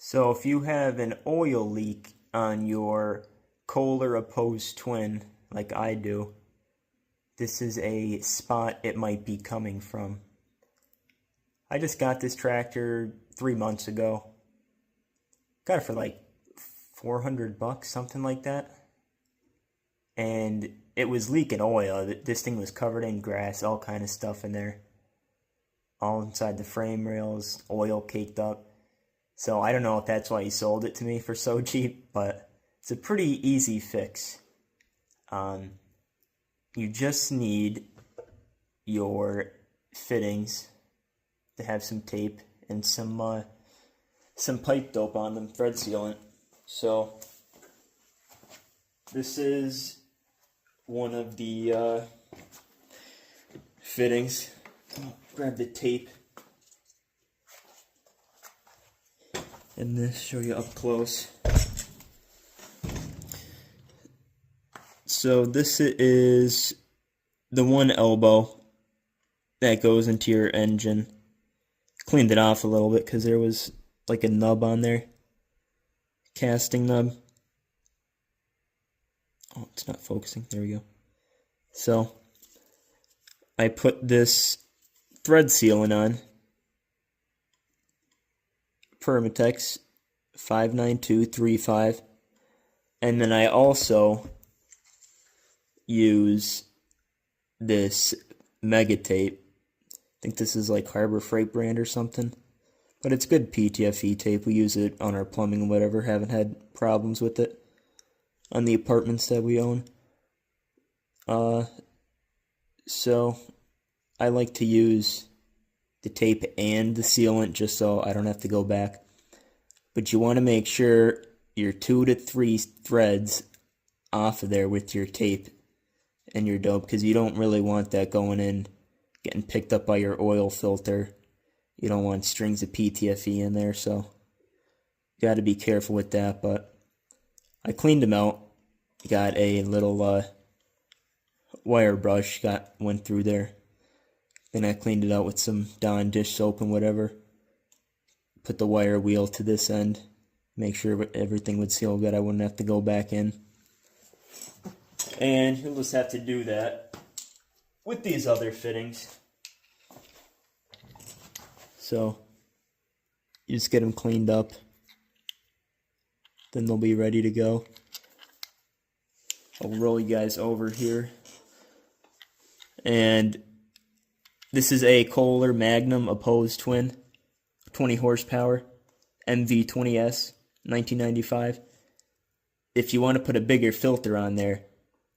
So if you have an oil leak on your Kohler opposed twin, like I do, this is a spot it might be coming from. I just got this tractor 3 months ago. Got it for like $400, something like that. And it was leaking oil. This thing was covered in grass, all kind of stuff in there. All inside the frame rails, oil caked up. So I don't know if that's why he sold it to me for so cheap, but it's a pretty easy fix. You just need your fittings to have some tape and some pipe dope on them, thread sealant. So this is one of the fittings. I'll grab the tape and this show you up close. So this is the one elbow that goes into your engine. Cleaned it off a little bit because there was like a nub on there. Casting nub. Oh, it's not focusing. There we go. So I put this thread sealant on. Permatex 59235. And then I also use this Mega Tape. I think this is like Harbor Freight brand or something. But it's good PTFE tape. We use it on our plumbing and whatever. Haven't had problems with it on the apartments that we own. So I like to use the tape and the sealant just so I don't have to go back. But you want to make sure you're 2 to 3 threads off of there with your tape and your dope, because you don't really want that going in, getting picked up by your oil filter. You don't want strings of PTFE in there, so you got to be careful with that. But I cleaned them out. Got a little wire brush, went through there. Then I cleaned it out with some Dawn dish soap and whatever. Put the wire wheel to this end. Make sure everything would seal good. I wouldn't have to go back in. And you'll just have to do that with these other fittings. So you just get them cleaned up. Then they'll be ready to go. I'll roll you guys over here. And this is a Kohler Magnum opposed twin, 20 horsepower, MV20S, 1995. If you want to put a bigger filter on there,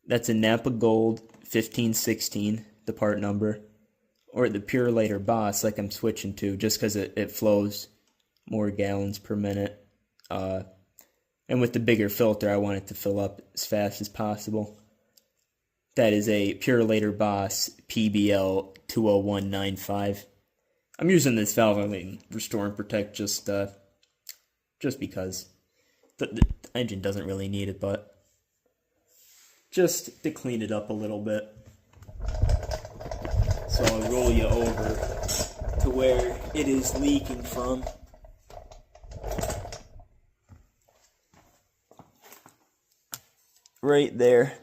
that's a Napa Gold 1516, the part number, or the Pure Lighter Boss, like I'm switching to, just because it flows more gallons per minute. And with the bigger filter, I want it to fill up as fast as possible. That is a Pure Lighter Boss PBL 20195. I'm using this valve in Restore and Protect just because. The engine doesn't really need it, but just to clean it up a little bit. So I'll roll you over to where it is leaking from. Right there,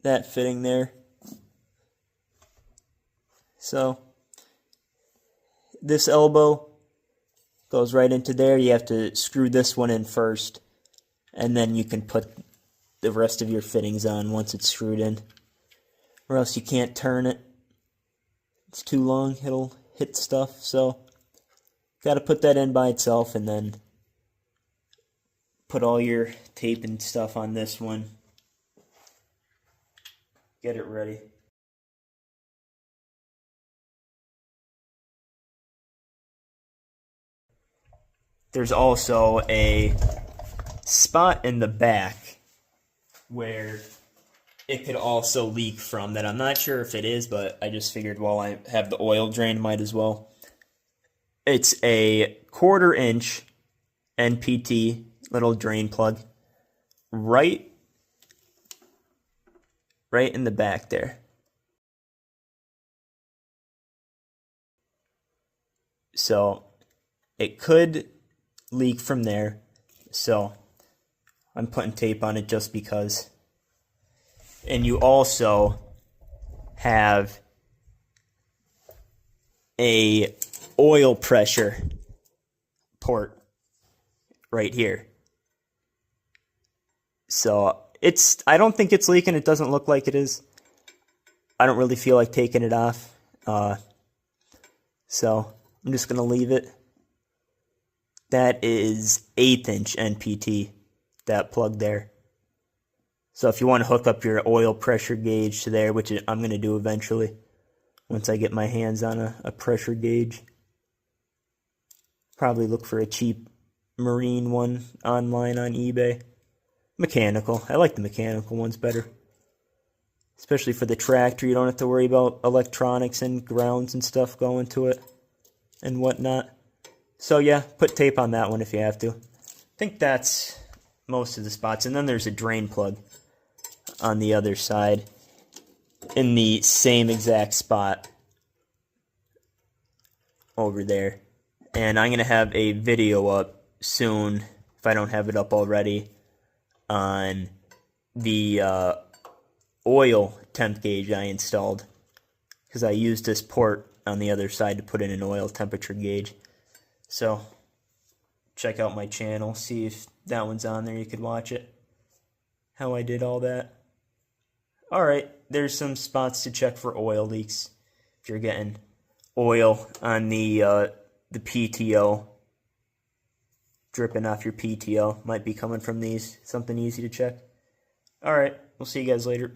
that fitting there. So this elbow goes right into there. You have to screw this one in first, and then you can put the rest of your fittings on once it's screwed in, or else you can't turn it. It's too long, it'll hit stuff. So got to put that in by itself, and then put all your tape and stuff on this one. Get it ready. There's also a spot in the back where it could also leak from that I'm not sure if it is, but I just figured while I have the oil drain, might as well. It's a 1/4 inch NPT little drain plug right in the back there. So it could leak from there. so I'm putting tape on it just because. And you also have a oil pressure port right here. So I don't think it's leaking. It doesn't look like it is. I don't really feel like taking it off. So I'm just going to leave it. That is 1/8 inch NPT, that plug there. So if you want to hook up your oil pressure gauge to there, which I'm going to do eventually, once I get my hands on a pressure gauge. Probably look for a cheap marine one online on eBay. Mechanical. I like the mechanical ones better. Especially for the tractor, you don't have to worry about electronics and grounds and stuff going to it and whatnot. So yeah, put tape on that one if you have to. I think that's most of the spots. And then there's a drain plug on the other side in the same exact spot over there. And I'm going to have a video up soon, if I don't have it up already, on the oil temp gauge I installed, because I used this port on the other side to put in an oil temperature gauge. So check out my channel, see if that one's on there, you could watch it, how I did all that. Alright, there's some spots to check for oil leaks. If you're getting oil on the PTO, dripping off your PTO, might be coming from these. Something easy to check. Alright, we'll see you guys later.